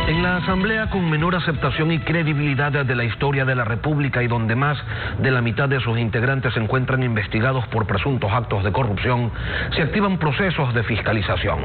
En la asamblea con menor aceptación y credibilidad de la historia de la República y donde más de la mitad de sus integrantes se encuentran investigados por presuntos actos de corrupción, se activan procesos de fiscalización.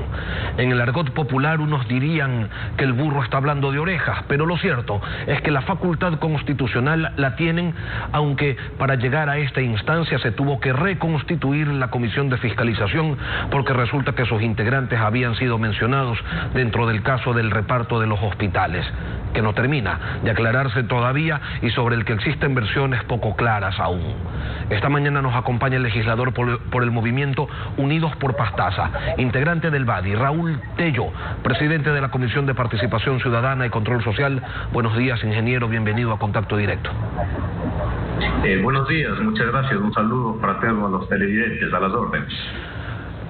En el argot popular unos dirían que el burro está hablando de orejas, pero lo cierto es que la facultad constitucional la tienen, aunque para llegar a esta instancia se tuvo que reconstituir la comisión de fiscalización porque resulta que sus integrantes habían sido mencionados dentro del caso del reparto de los hospitales, que no termina de aclararse todavía y sobre el que existen versiones poco claras aún. Esta mañana nos acompaña el legislador por el movimiento Unidos por Pastaza, integrante del BADI, Raúl Tello, presidente de la Comisión de Participación Ciudadana y Control Social. Buenos días, ingeniero, bienvenido a Contacto Directo. Buenos días, muchas gracias, un saludo fraterno a los televidentes, a las órdenes.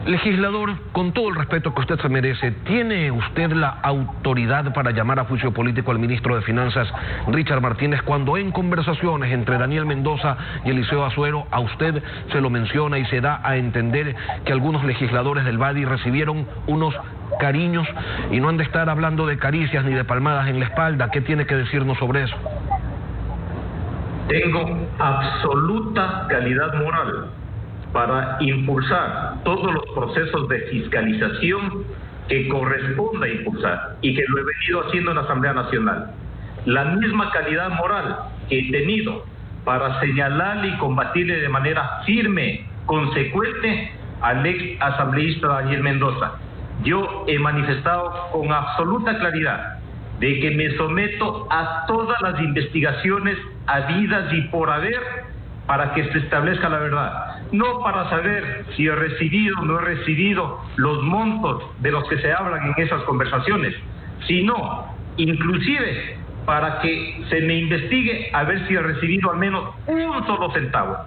Legislador, con todo el respeto que usted se merece, ¿tiene usted la autoridad para llamar a juicio político al ministro de Finanzas, Richard Martínez, cuando en conversaciones entre Daniel Mendoza y Eliseo Azuero a usted se lo menciona y se da a entender que algunos legisladores del BADI recibieron unos cariños y no han de estar hablando de caricias ni de palmadas en la espalda? ¿Qué tiene que decirnos sobre eso? Tengo absoluta calidad moral para impulsar todos los procesos de fiscalización que corresponda impulsar y que lo he venido haciendo en la Asamblea Nacional. La misma calidad moral que he tenido para señalarle y combatirle de manera firme, consecuente al ex asambleísta Daniel Mendoza. Yo he manifestado con absoluta claridad de que me someto a todas las investigaciones habidas y por haber para que se establezca la verdad, no para saber si he recibido o no he recibido los montos de los que se hablan en esas conversaciones, sino inclusive para que se me investigue a ver si he recibido al menos un solo centavo.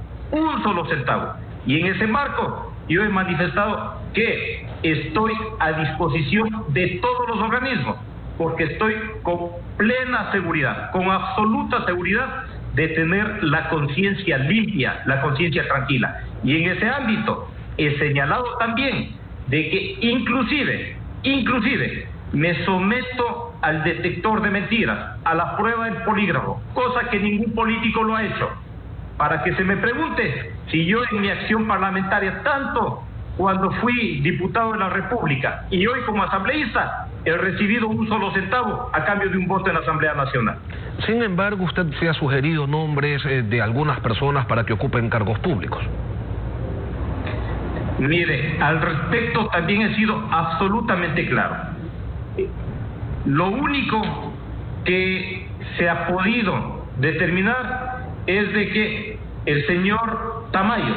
Y en ese marco yo he manifestado que estoy a disposición de todos los organismos, porque estoy con plena seguridad, con absoluta seguridad de tener la conciencia limpia, la conciencia tranquila. Y en ese ámbito he señalado también de que inclusive me someto al detector de mentiras, a la prueba del polígrafo, cosa que ningún político lo ha hecho, para que se me pregunte si yo en mi acción parlamentaria, tanto cuando fui diputado de la República y hoy como asambleísta, he recibido un solo centavo a cambio de un voto en la Asamblea Nacional. Sin embargo, usted se ha sugerido nombres de algunas personas para que ocupen cargos públicos. Mire, al respecto también he sido absolutamente claro. Lo único que se ha podido determinar es de que el señor Tamayo,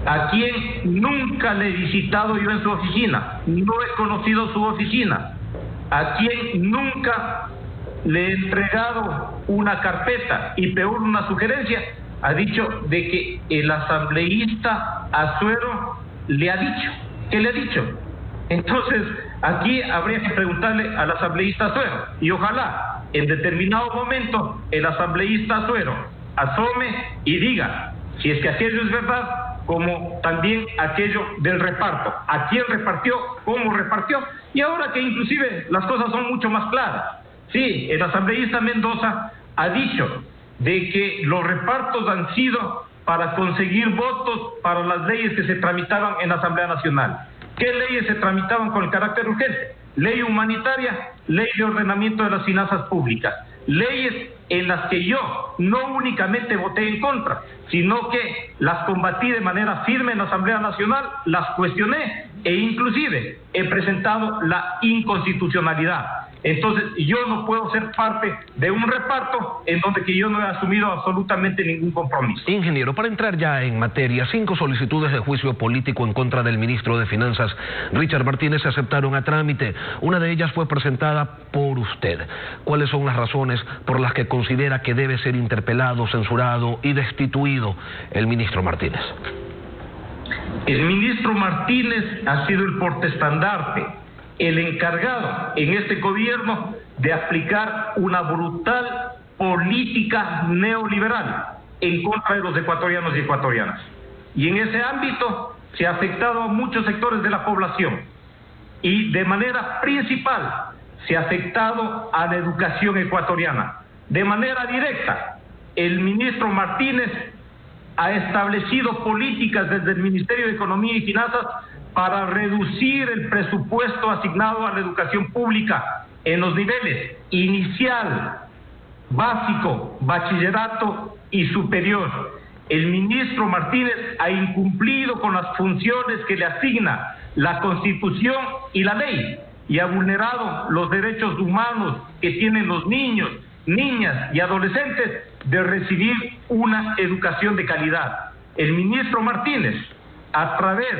a quien nunca le he visitado yo en su oficina, no he conocido su oficina, a quien nunca le he entregado una carpeta y peor una sugerencia, ha dicho de que el asambleísta Azuero le ha dicho. ¿Qué le ha dicho? Entonces, aquí habría que preguntarle al asambleísta Azuero y ojalá en determinado momento el asambleísta Azuero asome y diga si es que aquello es verdad, como también aquello del reparto, a quién repartió, cómo repartió, y ahora que inclusive las cosas son mucho más claras. Sí, el asambleísta Mendoza ha dicho de que los repartos han sido para conseguir votos para las leyes que se tramitaban en la Asamblea Nacional. ¿Qué leyes se tramitaban con el carácter urgente? Ley humanitaria, ley de ordenamiento de las finanzas públicas, leyes en las que yo no únicamente voté en contra, sino que las combatí de manera firme en la Asamblea Nacional, las cuestioné e inclusive he presentado la inconstitucionalidad. Entonces yo no puedo ser parte de un reparto en donde que yo no he asumido absolutamente ningún compromiso. Ingeniero, para entrar ya en materia, 5 solicitudes de juicio político en contra del ministro de Finanzas, Richard Martínez, se aceptaron a trámite. Una de ellas fue presentada por usted. ¿Cuáles son las razones por las que considera que debe ser interpelado, censurado y destituido el ministro Martínez? El ministro Martínez ha sido el portaestandarte, el encargado en este gobierno de aplicar una brutal política neoliberal en contra de los ecuatorianos y ecuatorianas. Y en ese ámbito se ha afectado a muchos sectores de la población y de manera principal se ha afectado a la educación ecuatoriana. De manera directa, el ministro Martínez ha establecido políticas desde el Ministerio de Economía y Finanzas para reducir el presupuesto asignado a la educación pública en los niveles inicial, básico, bachillerato y superior. El ministro Martínez ha incumplido con las funciones que le asigna la Constitución y la ley y ha vulnerado los derechos humanos que tienen los niños, niñas y adolescentes de recibir una educación de calidad. El ministro Martínez, a través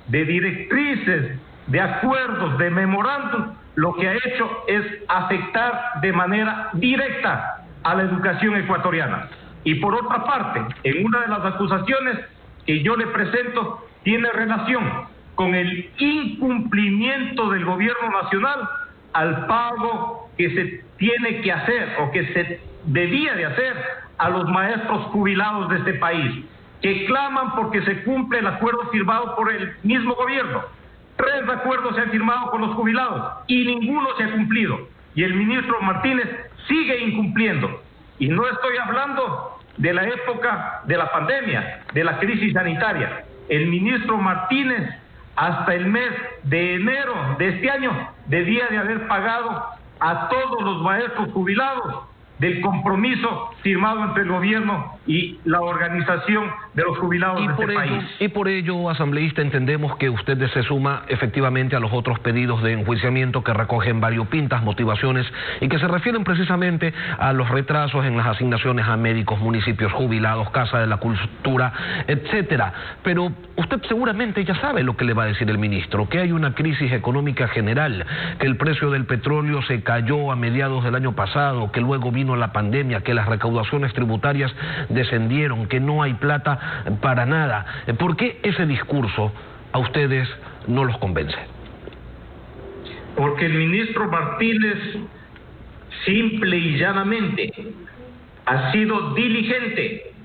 de directrices, de acuerdos, de memorándum, lo que ha hecho es afectar de manera directa a la educación ecuatoriana. Y por otra parte, en una de las acusaciones que yo le presento, tiene relación con el incumplimiento del gobierno nacional al pago que se tiene que hacer o que se debía de hacer a los maestros jubilados de este país, que claman porque se cumple el acuerdo firmado por el mismo gobierno. 3 acuerdos se han firmado con los jubilados y ninguno se ha cumplido. Y el ministro Martínez sigue incumpliendo. Y no estoy hablando de la época de la pandemia, de la crisis sanitaria. El ministro Martínez, hasta el mes de enero de este año, debía de haber pagado a todos los maestros jubilados del compromiso firmado entre el gobierno y la organización de los jubilados de este país. Y por ello, asambleísta, entendemos que usted se suma efectivamente a los otros pedidos de enjuiciamiento que recogen variopintas motivaciones y que se refieren precisamente a los retrasos en las asignaciones a médicos, municipios, jubilados, Casa de la Cultura, etcétera. Pero usted seguramente ya sabe lo que le va a decir el ministro, que hay una crisis económica general, que el precio del petróleo se cayó a mediados del año pasado, que luego vino la pandemia, que las recaudaciones tributarias descendieron, que no hay plata para nada. ¿Por qué ese discurso a ustedes no los convence? Porque el ministro Martínez simple y llanamente ha sido diligente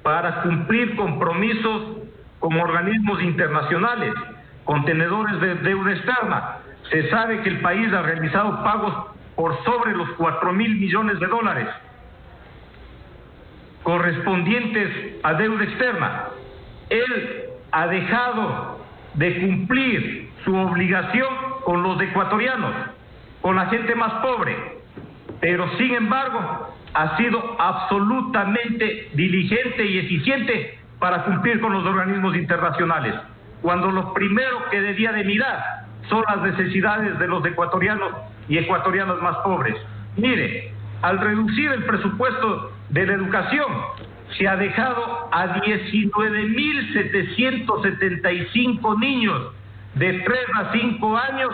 para cumplir compromisos con organismos internacionales, contenedores de deuda externa. Se sabe que el país ha realizado pagos por sobre los 4.000 millones de dólares correspondientes a deuda externa. Él ha dejado de cumplir su obligación con los ecuatorianos, con la gente más pobre, pero sin embargo ha sido absolutamente diligente y eficiente para cumplir con los organismos internacionales, cuando lo primero que debía de mirar son las necesidades de los ecuatorianos y ecuatorianas más pobres. Mire, al reducir el presupuesto de la educación, se ha dejado a 19.775 niños de 3 a 5 años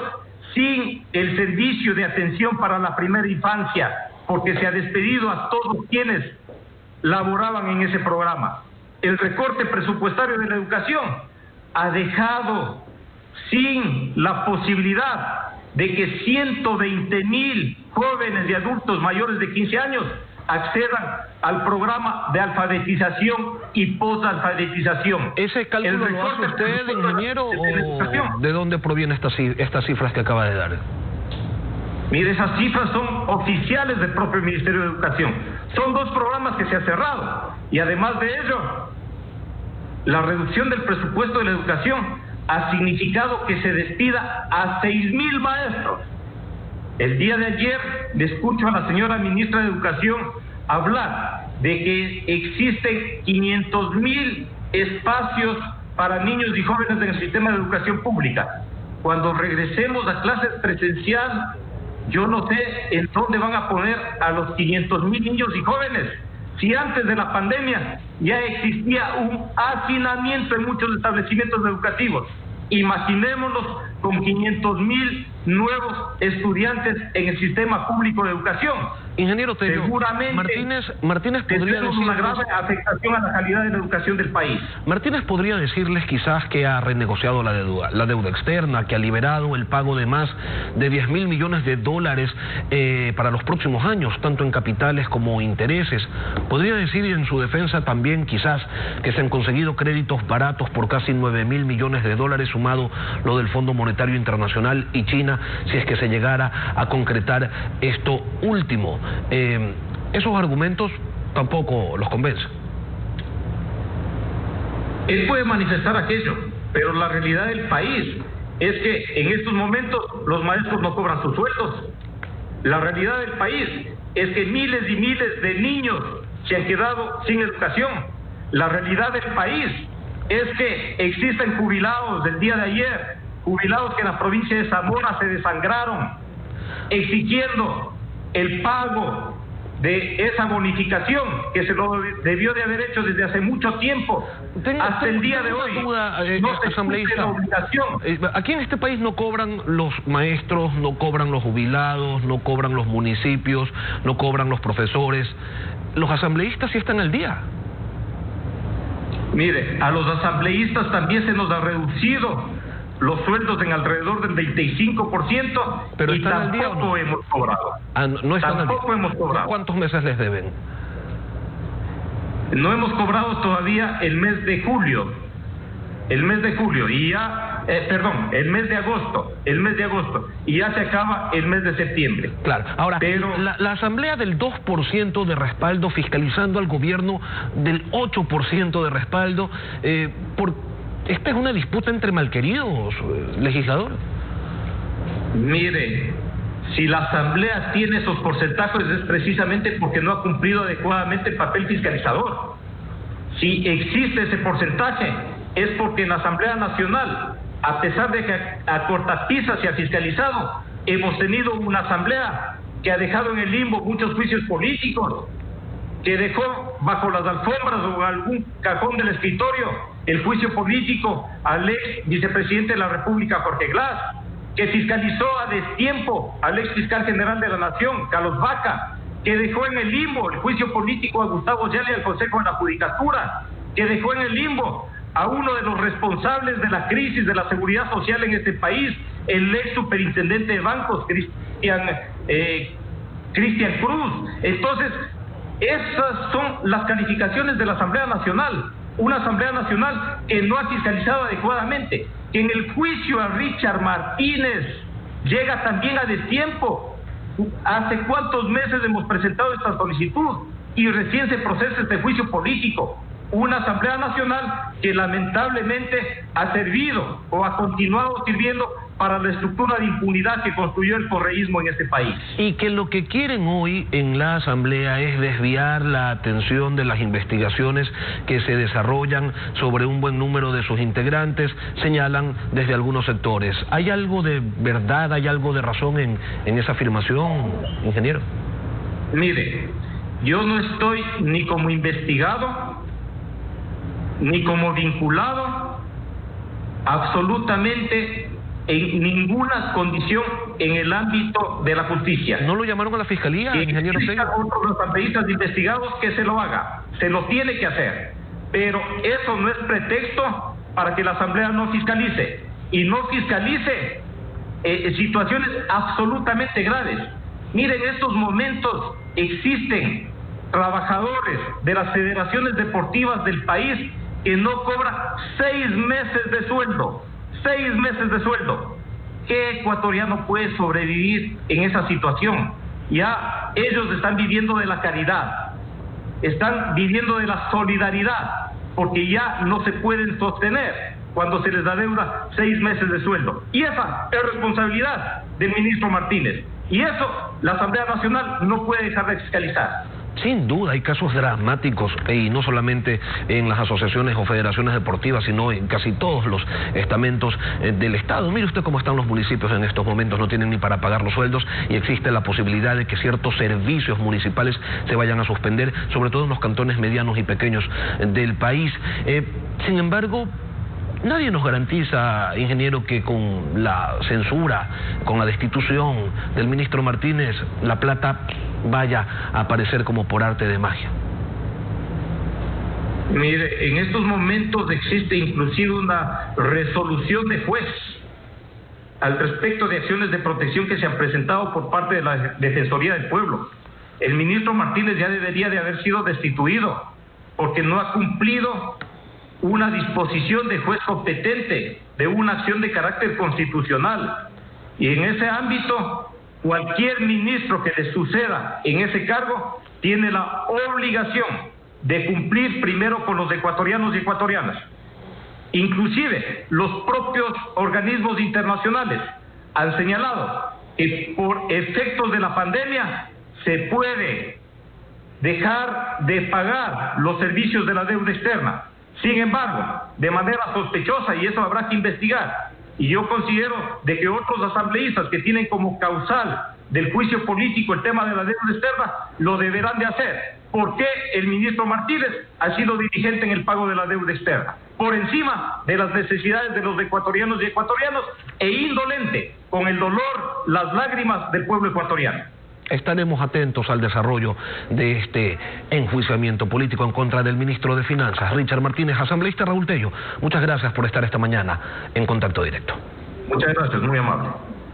sin el servicio de atención para la primera infancia, porque se ha despedido a todos quienes laboraban en ese programa. El recorte presupuestario de la educación ha dejado sin la posibilidad de que 120.000 jóvenes y adultos mayores de 15 años accedan al programa de alfabetización y posalfabetización. ¿Ese cálculo lo hace usted, ingeniero, o de dónde provienen estas cifras que acaba de dar? Mire, esas cifras son oficiales del propio Ministerio de Educación. Son 2 programas que se han cerrado. Y además de ello, la reducción del presupuesto de la educación ha significado que se despida a 6.000 maestros. El día de ayer le escucho a la señora ministra de Educación hablar de que existen 500.000 espacios para niños y jóvenes en el sistema de educación pública. Cuando regresemos a clases presencial, yo no sé en dónde van a poner a los 500.000 niños y jóvenes, si antes de la pandemia ya existía un hacinamiento en muchos establecimientos educativos. Imaginémonos con 500.000 nuevos estudiantes en el sistema público de educación. Ingeniero Tello, seguramente Martínez podría decirles una grave afectación a la calidad de la educación del país. Martínez podría decirles quizás que ha renegociado la deuda externa, que ha liberado el pago de más de 10.000 millones de dólares para los próximos años, tanto en capitales como intereses. Podría decir en su defensa también quizás que se han conseguido créditos baratos por casi 9.000 millones de dólares, sumado lo del Fondo Monetario Internacional y China, si es que se llegara a concretar esto último. Esos argumentos tampoco los convencen. Él puede manifestar aquello, pero la realidad del país es que en estos momentos los maestros no cobran sus sueldos. La realidad del país es que miles y miles de niños se han quedado sin educación. La realidad del país es que existen jubilados del día de ayer, jubilados que en la provincia de Zamora se desangraron, exigiendo el pago de esa bonificación que se lo debió de haber hecho desde hace mucho tiempo. Hasta el día de hoy no se cumple la obligación. Aquí en este país no cobran los maestros, no cobran los jubilados, no cobran los municipios, no cobran los profesores. Los asambleístas sí están al día. Mire, a los asambleístas también se nos ha reducido los sueldos en alrededor del 25%, pero y tampoco hemos cobrado. No están tampoco hemos cobrado. ¿Cuántos meses les deben? No hemos cobrado todavía el mes de julio. El mes de julio y ya, el mes de agosto, y ya se acaba el mes de septiembre. Claro, ahora, pero la asamblea del 2% de respaldo fiscalizando al gobierno del 8% de respaldo, ¿esta es una disputa entre malqueridos, legislador? Mire, si la asamblea tiene esos porcentajes es precisamente porque no ha cumplido adecuadamente el papel fiscalizador. Si existe ese porcentaje es porque en la Asamblea Nacional, a pesar de que a cortapisas se ha fiscalizado, hemos tenido una asamblea que ha dejado en el limbo muchos juicios políticos, que dejó bajo las alfombras o algún cajón del escritorio el juicio político al ex vicepresidente de la República, Jorge Glass, que fiscalizó a destiempo al ex fiscal general de la Nación, Carlos Vaca, que dejó en el limbo el juicio político a Gustavo Yali al Consejo de la Judicatura, que dejó en el limbo a uno de los responsables de la crisis de la seguridad social en este país, el ex superintendente de bancos, Cristian Cruz. Entonces, esas son las calificaciones de la Asamblea Nacional, una Asamblea Nacional que no ha fiscalizado adecuadamente, que en el juicio a Richard Martínez llega también a destiempo. ¿Hace cuántos meses hemos presentado esta solicitud y recién se procesa este juicio político? Una Asamblea Nacional que lamentablemente ha servido o ha continuado sirviendo para la estructura de impunidad que construyó el correísmo en este país. Y que lo que quieren hoy en la Asamblea es desviar la atención de las investigaciones que se desarrollan sobre un buen número de sus integrantes, señalan desde algunos sectores. ¿Hay algo de verdad, hay algo de razón en esa afirmación, ingeniero? Mire, yo no estoy ni como investigado, ni como vinculado, absolutamente en ninguna condición en el ámbito de la justicia. ¿No lo llamaron a la fiscalía, ingeniero Tello? Otros asambleístas investigados que se lo haga, se lo tiene que hacer, pero eso no es pretexto para que la asamblea no fiscalice, y no fiscalice situaciones absolutamente graves. Miren, en estos momentos existen trabajadores de las federaciones deportivas del país que no cobran 6 meses de sueldo. 6 meses de sueldo. ¿Qué ecuatoriano puede sobrevivir en esa situación? Ya ellos están viviendo de la caridad, están viviendo de la solidaridad, porque ya no se pueden sostener cuando se les da deuda 6 meses de sueldo. Y esa es responsabilidad del ministro Martínez. Y eso la Asamblea Nacional no puede dejar de fiscalizar. Sin duda hay casos dramáticos, y no solamente en las asociaciones o federaciones deportivas, sino en casi todos los estamentos del Estado. Mire usted cómo están los municipios en estos momentos, no tienen ni para pagar los sueldos, y existe la posibilidad de que ciertos servicios municipales se vayan a suspender, sobre todo en los cantones medianos y pequeños del país. Sin embargo, nadie nos garantiza, ingeniero, que con la censura, con la destitución del ministro Martínez, la plata vaya a aparecer como por arte de magia? Mire, en estos momentos existe inclusive una resolución de juez al respecto de acciones de protección que se han presentado por parte de la Defensoría del Pueblo. El ministro Martínez ya debería de haber sido destituido porque no ha cumplido una disposición de juez competente de una acción de carácter constitucional. Y en ese ámbito, cualquier ministro que le suceda en ese cargo tiene la obligación de cumplir primero con los ecuatorianos y ecuatorianas. Inclusive los propios organismos internacionales han señalado que por efectos de la pandemia se puede dejar de pagar los servicios de la deuda externa. Sin embargo, de manera sospechosa, y eso habrá que investigar, y yo considero de que otros asambleístas que tienen como causal del juicio político el tema de la deuda externa, lo deberán de hacer. ¿Por qué el ministro Martínez ha sido diligente en el pago de la deuda externa? Por encima de las necesidades de los ecuatorianos y ecuatorianos e indolente con el dolor, las lágrimas del pueblo ecuatoriano. Estaremos atentos al desarrollo de este enjuiciamiento político en contra del ministro de Finanzas, Richard Martínez. Asambleísta Raúl Tello, muchas gracias por estar esta mañana en Contacto Directo. Muchas gracias, muy amable.